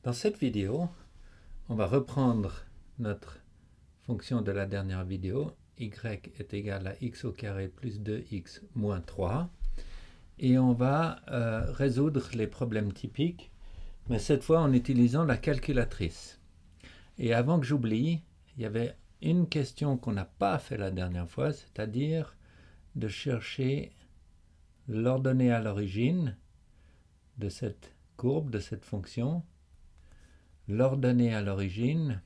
Dans cette vidéo, on va reprendre notre fonction de la dernière vidéo, y est égal à x au carré plus 2x moins 3, et on va résoudre les problèmes typiques, mais cette fois en utilisant la calculatrice. Et avant que j'oublie, il y avait une question qu'on n'a pas fait la dernière fois, c'est-à-dire de chercher l'ordonnée à l'origine de cette courbe, de cette fonction, l'ordonnée à l'origine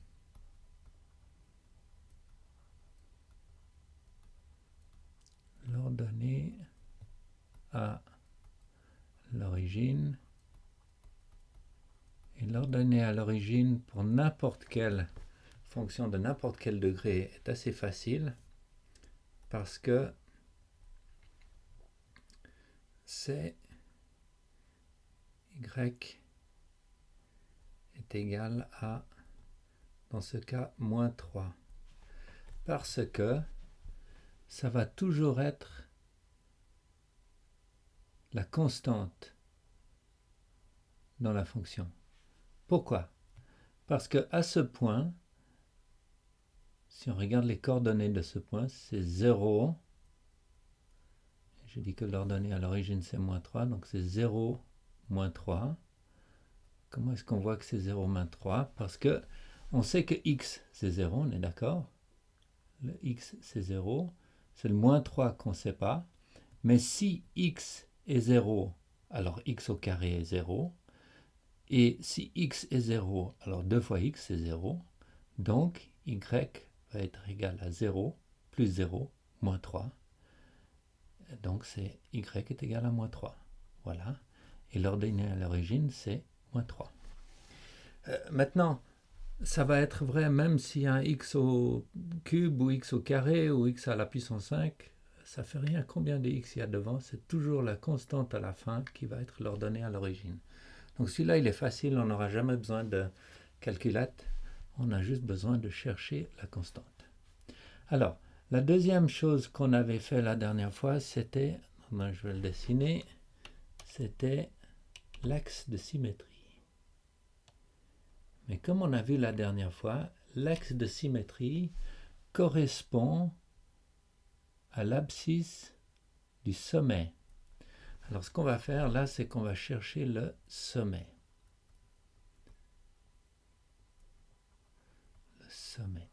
à l'origine, et l'ordonnée à l'origine pour n'importe quelle fonction de n'importe quel degré est assez facile parce que c'est y est égal à, dans ce cas, moins 3. Parce que ça va toujours être la constante dans la fonction. Pourquoi? Parce que à ce point, si on regarde les coordonnées de ce point, c'est 0. Je dis que l'ordonnée à l'origine c'est moins 3, donc c'est 0, moins 3. Comment est-ce qu'on voit que c'est 0, moins 3? Parce que on sait que x c'est 0, on est d'accord? Le x c'est 0. C'est le moins 3 qu'on ne sait pas. Mais si x est 0, alors x au carré est 0. Et si x est 0, alors 2 fois x c'est 0. Donc y va être égal à 0 plus 0 moins 3. Donc c'est y est égal à moins 3. Voilà. Et l'ordonnée à l'origine c'est moins 3. Maintenant, ça va être vrai même s'il y a un x au cube ou x au carré ou x à la puissance 5. Ça fait rien combien de x il y a devant, c'est toujours la constante à la fin qui va être l'ordonnée à l'origine. Donc celui-là, il est facile, on n'aura jamais besoin de calculette, on a juste besoin de chercher la constante. Alors, la deuxième chose qu'on avait fait la dernière fois, c'était, je vais le dessiner, c'était l'axe de symétrie. Mais comme on a vu la dernière fois, l'axe de symétrie correspond à l'abscisse du sommet. Alors ce qu'on va faire là, c'est qu'on va chercher le sommet. Le sommet.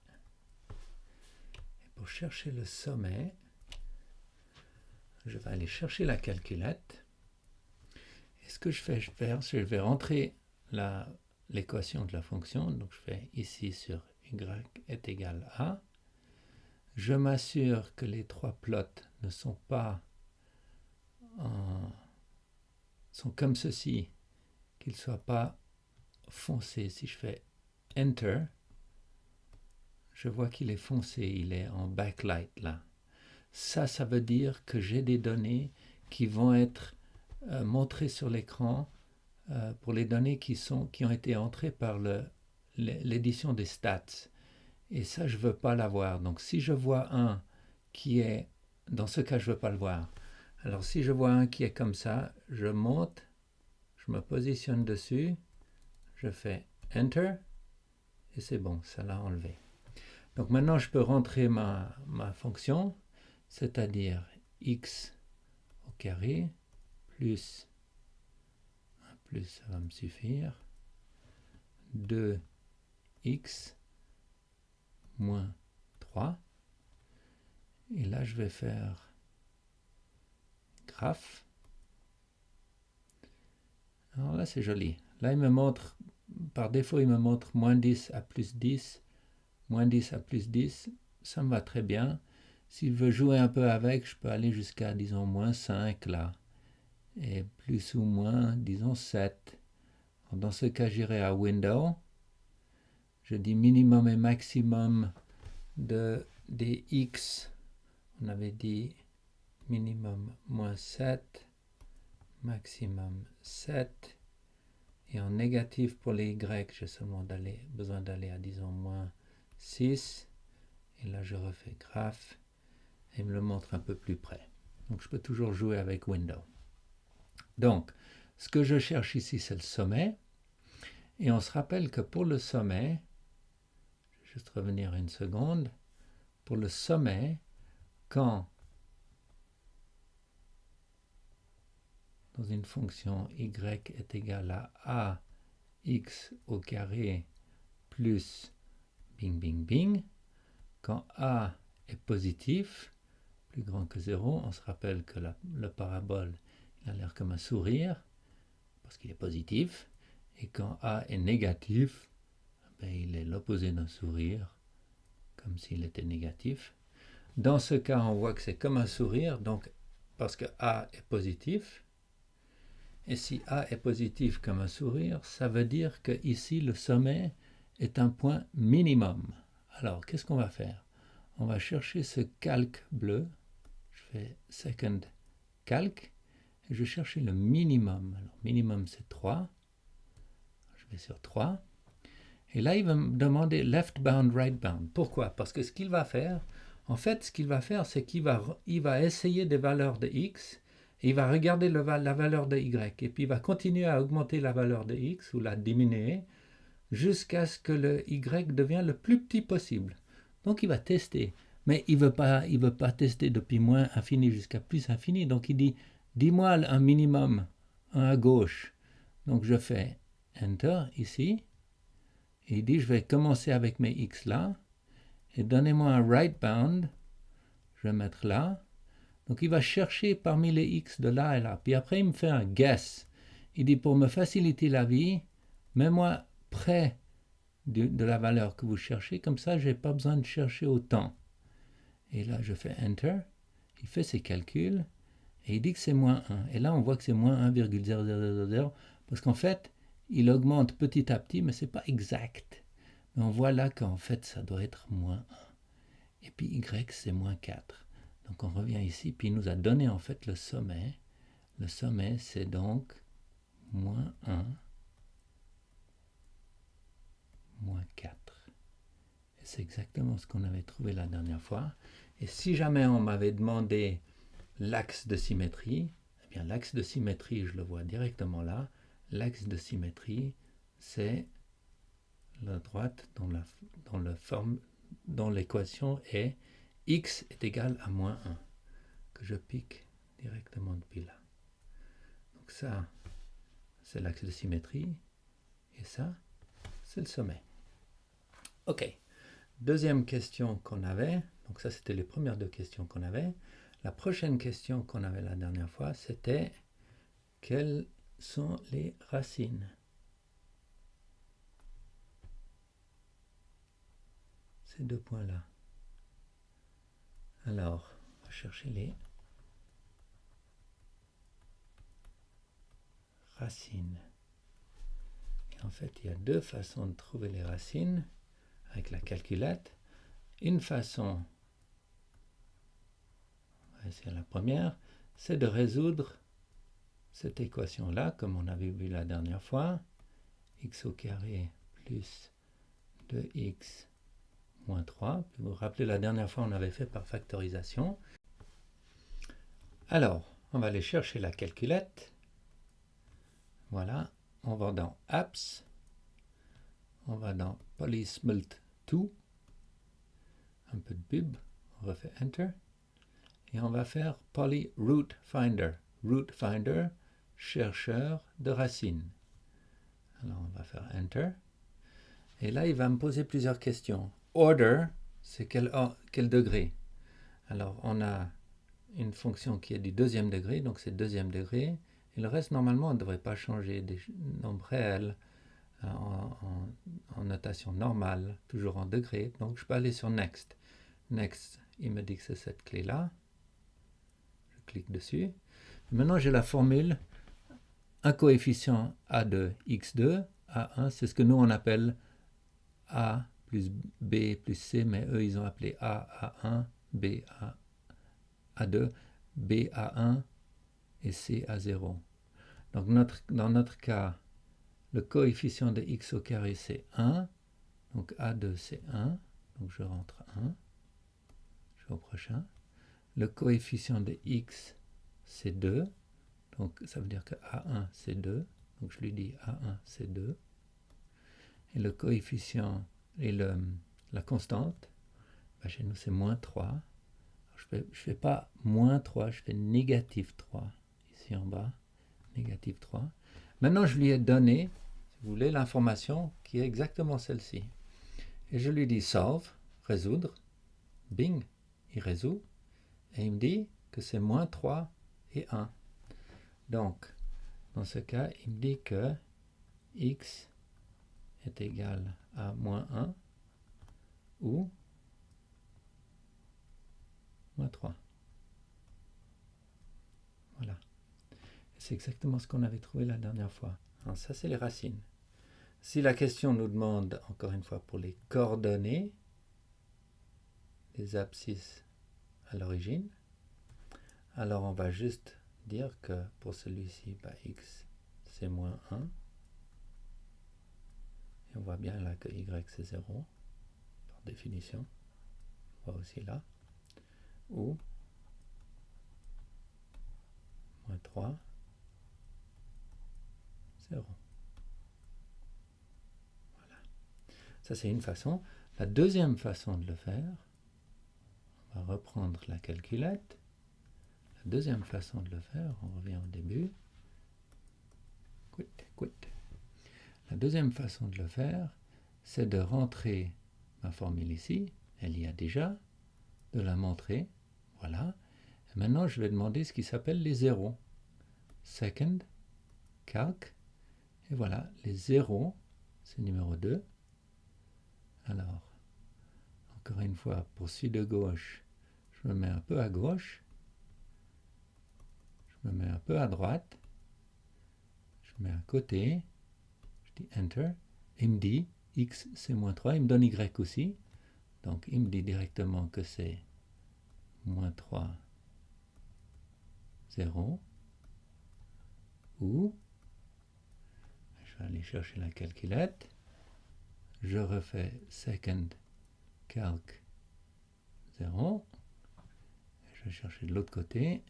Et pour chercher le sommet, je vais aller chercher la calculette. Et ce que je vais faire, c'est que je vais rentrer l'équation de la fonction. Donc je fais ici sur y est égal à. Je m'assure que les trois plots ne sont pas sont comme ceci, qu'ils ne soient pas foncés. Si je fais Enter, je vois qu'il est foncé, il est en backlight là. Ça veut dire que j'ai des données qui vont être montrées sur l'écran pour les données qui ont été entrées par l'édition des stats. Et ça, je ne veux pas l'avoir. Donc si je vois un qui est, dans ce cas, je ne veux pas le voir. Alors si je vois un qui est comme ça, je monte, je me positionne dessus, je fais Enter, et c'est bon, ça l'a enlevé. Donc maintenant, je peux rentrer ma fonction, c'est-à-dire x au carré plus, ça va me suffire, 2x moins 3. Et là, je vais faire graphe. Alors là, c'est joli. Là, il me montre, par défaut, il me montre moins 10 à plus 10, moins 10 à plus 10. Ça me va très bien. S'il veut jouer un peu avec, je peux aller jusqu'à, disons, moins 5 là. Et plus ou moins, disons, 7. Alors, dans ce cas, j'irai à Window. Je dis minimum et maximum des x. On avait dit minimum moins 7, maximum 7. Et en négatif pour les y, j'ai seulement besoin d'aller à, disons, moins 6. Et là, je refais graphe et me le montre un peu plus près. Donc, je peux toujours jouer avec Window. Donc, ce que je cherche ici, c'est le sommet. Et on se rappelle que pour le sommet, je vais juste revenir une seconde, pour le sommet, quand dans une fonction y est égal à ax au carré plus bing bing bing, quand a est positif, plus grand que 0, on se rappelle que le parabole il a l'air comme un sourire, parce qu'il est positif, et quand a est négatif, ben, il est l'opposé d'un sourire, comme s'il était négatif. Dans ce cas, on voit que c'est comme un sourire, donc parce que a est positif, et si a est positif comme un sourire, ça veut dire que ici le sommet est un point minimum. Alors, qu'est-ce qu'on va faire? On va chercher ce calque bleu, je fais second calque, et je vais chercher le minimum. Alors, minimum c'est 3, je vais sur 3, et là il va me demander left bound, right bound. Pourquoi? Parce que ce qu'il va faire, en fait, ce qu'il va faire, c'est qu'il va essayer des valeurs de x, et il va regarder la valeur de y, et puis il va continuer à augmenter la valeur de x, ou la diminuer, jusqu'à ce que le y devienne le plus petit possible. Donc il va tester, mais il veut pas tester depuis moins infini jusqu'à plus infini, donc il dit, dis-moi un minimum, un à gauche. Donc je fais Enter ici, et il dit, je vais commencer avec mes x là, et donnez-moi un right bound, je vais mettre là. Donc il va chercher parmi les x de là et là. Puis après il me fait un guess. Il dit pour me faciliter la vie, mets-moi près de la valeur que vous cherchez, comme ça je n'ai pas besoin de chercher autant. Et là je fais Enter, il fait ses calculs, et il dit que c'est moins 1. Et là on voit que c'est moins 1,0000, parce qu'en fait il augmente petit à petit, mais ce n'est pas exact. Mais on voit là qu'en fait ça doit être moins 1. Et puis y c'est moins 4. Donc on revient ici, puis il nous a donné en fait le sommet. Le sommet c'est donc moins 1, moins 4. Et c'est exactement ce qu'on avait trouvé la dernière fois. Et si jamais on m'avait demandé l'axe de symétrie, eh bien l'axe de symétrie, je le vois directement là. L'axe de symétrie, c'est la droite dont l'équation est x est égal à moins 1, que je pique directement depuis là. Donc ça, c'est l'axe de symétrie, et ça, c'est le sommet. Ok, deuxième question qu'on avait, donc ça c'était les premières deux questions qu'on avait. La prochaine question qu'on avait la dernière fois, c'était quelles sont les racines? Ces deux points-là. Alors, on va chercher les racines. Et en fait, il y a deux façons de trouver les racines avec la calculette. Une façon, on va essayer la première, c'est de résoudre cette équation-là, comme on avait vu la dernière fois, x au carré plus 2x moins 3. Vous vous rappelez, la dernière fois, on avait fait par factorisation. Alors, on va aller chercher la calculette. Voilà, on va dans Apps, on va dans Polysmlt 2, un peu de pub, on refait Enter, et on va faire Poly Root Finder. Root Finder, chercheur de racines. Alors on va faire Enter, et là il va me poser plusieurs questions. Order, c'est quel degré? Alors on a une fonction qui est du deuxième degré, donc c'est deuxième degré, et le reste normalement on ne devrait pas changer, des nombres réels en notation normale, toujours en degrés, donc je peux aller sur Next. Next, il me dit que c'est cette clé-là, je clique dessus. Maintenant j'ai la formule, un coefficient A2, X2, A1, c'est ce que nous on appelle A plus B plus C, mais eux ils ont appelé A, A1, B, A2, B, A1 et C, A0. Donc dans notre cas, le coefficient de x au carré c'est 1, donc A2 c'est 1, donc je rentre 1, je vais au prochain. Le coefficient de x c'est 2, donc ça veut dire que A1 c'est 2, donc je lui dis A1 c'est 2. et le coefficient et la constante, ben chez nous c'est moins 3. Je ne fais pas moins 3, je fais négatif 3 ici en bas, négatif 3. Maintenant je lui ai donné, si vous voulez, l'information qui est exactement celle-ci. Et je lui dis solve, résoudre, bing, il résout, et il me dit que c'est moins 3 et 1. Donc, dans ce cas, il me dit que x est égal à moins 1 ou moins 3. Voilà. C'est exactement ce qu'on avait trouvé la dernière fois. Alors ça, c'est les racines. Si la question nous demande, encore une fois, pour les coordonnées des abscisses à l'origine, alors on va juste dire que pour celui-ci, bah, x c'est moins 1. Et on voit bien là que y c'est 0, par définition. On voit aussi là. Ou moins 3, 0. Voilà. Ça, c'est une façon. La deuxième façon de le faire, on va reprendre la calculette. La deuxième façon de le faire, on revient au début. Quit. La deuxième façon de le faire, c'est de rentrer ma formule ici. Elle y a déjà. De la montrer. Voilà. Et maintenant, je vais demander ce qui s'appelle les zéros. Second, calc. Et voilà, les zéros, c'est numéro 2. Alors, encore une fois, pour celui de gauche, je me mets un peu à gauche. Je me mets un peu à droite. Je mets à côté. Je dis Enter. Il me dit X c'est moins 3. Il me donne Y aussi. Donc, il me dit directement que c'est moins 3, 0. Ou, je vais aller chercher la calculette. Je refais second calc 0. Je vais chercher de l'autre côté.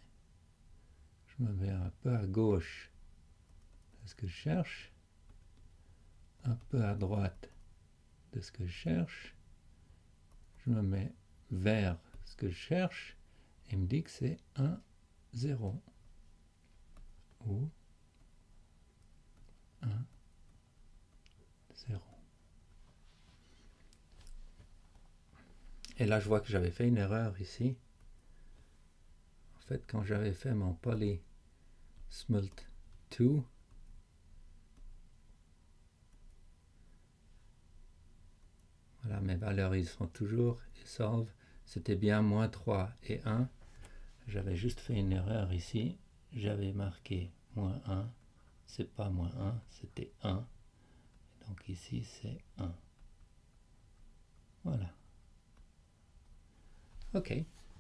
Je me mets un peu à gauche de ce que je cherche. Un peu à droite de ce que je cherche. Je me mets vers ce que je cherche. Et il me dit que c'est 1, 0. Ou 1, 0. Et là, je vois que j'avais fait une erreur ici. En fait, quand j'avais fait mon poly smelt 2, voilà, mes valeurs, ils sont toujours, et solve, c'était bien moins 3 et 1. J'avais juste fait une erreur ici. J'avais marqué moins 1. C'est pas moins 1, c'était 1. Donc ici, c'est 1. Voilà. OK.